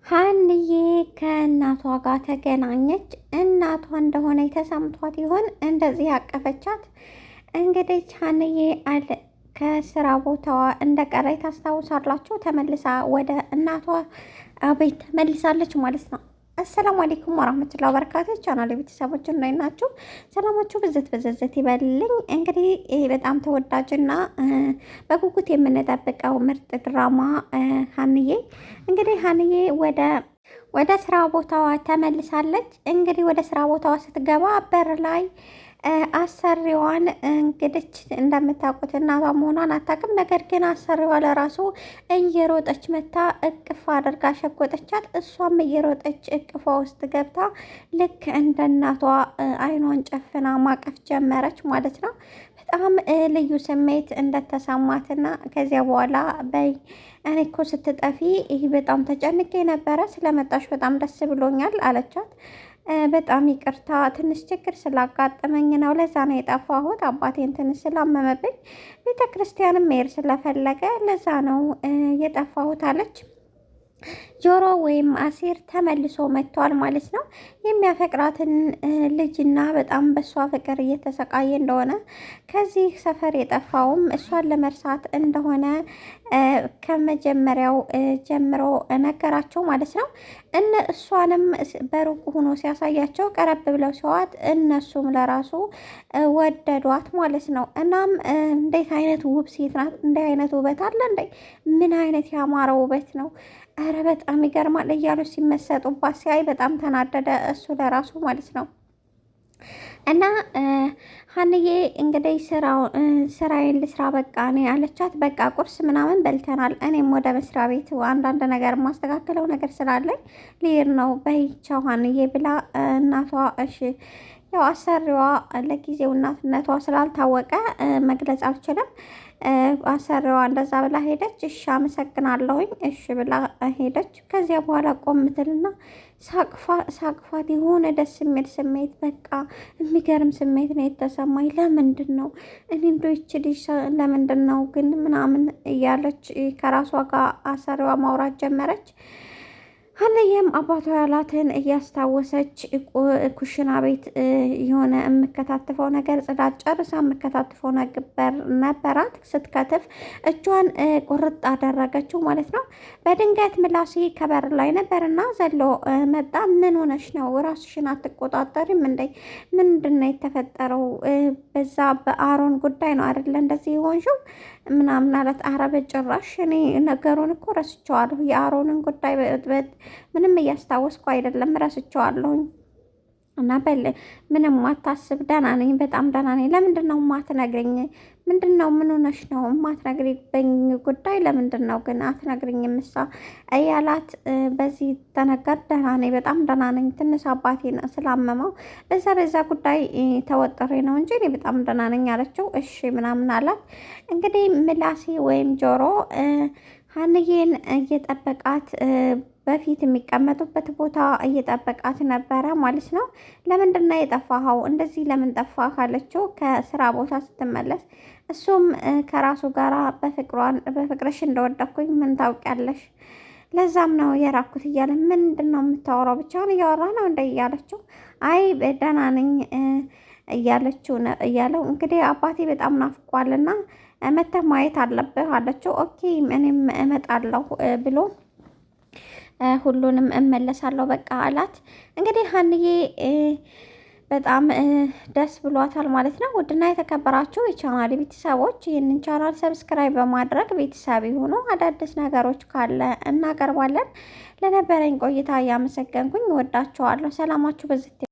ሀንዬ ከእናቷ ጋር ተገናኘች። እናቷ እንደሆነ ተሰምቷት ይሆን እንደዚህ ያቀፈቻት? እንግዲህ ሀንዬ ከስራ ቦታዋ እንደቀረች ታስታውሳላችሁ። ተመልሳ ወደ እናቷ ቤት ተመልሳለች ማለት ነው። አሰላሙ አለይኩም ወራህመቱላሂ ወበረካቱ። ቻናል ቤተሰቦች እንዴት ናችሁ? ሰላማችሁ ብዝት ብዝዝት ይበልልኝ። እንግዲህ ይሄ በጣም ተወዳጅና በጉጉት የምንጠብቀው ምርጥ ድራማ ሀንዬ እንግዲህ ሀንዬ ወደ ስራ ቦታዋ ተመልሳለች። እንግዲህ ወደ ስራ ቦታዋ ስትገባ በር ላይ አሰሪዋን እንግዲህ እንደምታውቁት እናቷ መሆኗን አታውቅም። ነገር ግን አሰሪዋ ለራሱ እየሮጠች መታ እቅፍ አድርጋ ሸጎጠቻት። እሷም እየሮጠች እቅፏ ውስጥ ገብታ ልክ እንደ እናቷ አይኗን ጨፍና ማቀፍ ጀመረች ማለት ነው። በጣም ልዩ ስሜት እንደተሰማትና ከዚያ በኋላ በይ እኔ እኮ ስትጠፊ ይህ በጣም ተጨንቄ ነበረ፣ ስለመጣሽ በጣም ደስ ብሎኛል አለቻት። በጣም ይቅርታ ትንሽ ችግር ስላጋጠመኝ ነው፣ ለዛ ነው የጠፋሁት። አባቴን ትንሽ ስላመመብኝ ቤተ ክርስቲያንም መሄድ ስለፈለገ ለዛ ነው የጠፋሁት አለች። ጆሮ ወይም አሲር ተመልሶ መጥቷል ማለት ነው። የሚያፈቅራትን ልጅና በጣም በእሷ ፍቅር እየተሰቃየ እንደሆነ ከዚህ ሰፈር የጠፋውም እሷን ለመርሳት እንደሆነ ከመጀመሪያው ጀምሮ ነገራቸው ማለት ነው። እሷንም በሩቅ ሆኖ ሲያሳያቸው ቀረብ ብለው ሲዋት እነሱም ለራሱ ወደዷት ማለት ነው። እናም እንዴት አይነት ውብ ሴት ናት! እንዲህ አይነት ውበት አለ እንዴ! ምን አይነት ያማረ ውበት ነው! ኧረ በጣም ይገርማል እያሉ ሲመሰጡባት ሲያይ በጣም ተናደደ እሱ ለራሱ ማለት ነው። እና ሀንዬ እንግዲህ ስራዬን ልስራ በቃ እኔ አለቻት። በቃ ቁርስ ምናምን በልተናል፣ እኔም ወደ መስሪያ ቤት አንዳንድ ነገር የማስተካከለው ነገር ስላለኝ ልሄድ ነው በይቻው ሀንዬ ብላ እናቷ እሺ ያው አሰሪዋ ለጊዜው እናትነቷ ስላልታወቀ መግለጽ አልችልም። አሰሪዋ እንደዛ ብላ ሄደች። እሺ አመሰግናለሁኝ እሺ ብላ ሄደች። ከዚያ በኋላ ቆምትልና ሳቅፋት የሆነ ደስ የሚል ስሜት በቃ የሚገርም ስሜት ነው የተሰማኝ። ለምንድን ነው እኔ እንዶች ልጅ ለምንድን ነው ግን ምናምን እያለች ከራሷ ጋር አሰሪዋ ማውራት ጀመረች። ሀንዬም አባቷ ያላትን እያስታወሰች ኩሽና ቤት የሆነ የምከታትፈው ነገር ጽዳት ጨርሳ የምከታትፈው ነበራት። ስትከትፍ እጇን ቁርጥ አደረገችው ማለት ነው። በድንገት ምላሴ ከበር ላይ ነበርና ዘሎ መጣ። ምን ሆነሽ ነው? ራስሽን አትቆጣጠሪም እንዴ? ምንድን ነው የተፈጠረው? በዛ በአሮን ጉዳይ ነው አይደለ እንደዚህ የሆንሽው ምናምን አላት። ኧረ በጭራሽ እኔ ነገሩን እኮ ረስቼዋለሁ። የአሮንን ጉዳይ ምንም እያስታወስኩ አይደለም፣ ረስቼዋለሁኝ። እና በል ምንም አታስብ፣ ደህና ነኝ፣ በጣም ደህና ነኝ። ለምንድን ነው የማትነግሪኝ? ምንድን ነው? ምን ሆነሽ ነው የማትነግሪኝ ጉዳይ ለምንድን ነው ግን አትነግሪኝም? እሷ እያላት በዚህ ተነገር ደህና ነኝ፣ በጣም ደህና ነኝ። ትንሽ አባቴን ስላመመው በዛ ጉዳይ ተወጥሬ ነው እንጂ እኔ በጣም ደህና ነኝ አለችው። እሺ ምናምን አላት። እንግዲህ ምላሴ ወይም ጆሮ ሀንዬን እየጠበቃት በፊት የሚቀመጡበት ቦታ እየጠበቃት ነበረ ማለት ነው። ለምንድን ነው የጠፋኸው? እንደዚህ ለምን ጠፋህ አለችው ከስራ ቦታ ስትመለስ። እሱም ከራሱ ጋር በፍቅርሽ እንደወደኩኝ ምን ታውቂያለሽ? ለዛም ነው የራኩት እያለ ምንድን ነው የምታወራው? ብቻውን እያወራ ነው እንደ እያለችው አይ ደህና ነኝ እያለው እንግዲህ አባቴ በጣም ናፍቋልና መተህ ማየት አለብህ አለችው። ኦኬ እኔም እመጣለሁ ብሎ ሁሉንም እመለሳለሁ በቃ አላት። እንግዲህ ሀንዬ በጣም ደስ ብሏታል ማለት ነው። ውድና የተከበራችሁ የቻናል ቤተሰቦች ይህንን ቻናል ሰብስክራይብ በማድረግ ቤተሰብ ሆኖ አዳዲስ ነገሮች ካለ እናቀርባለን። ለነበረኝ ቆይታ እያመሰገንኩኝ ወዳችኋለሁ። ሰላማችሁ በዝት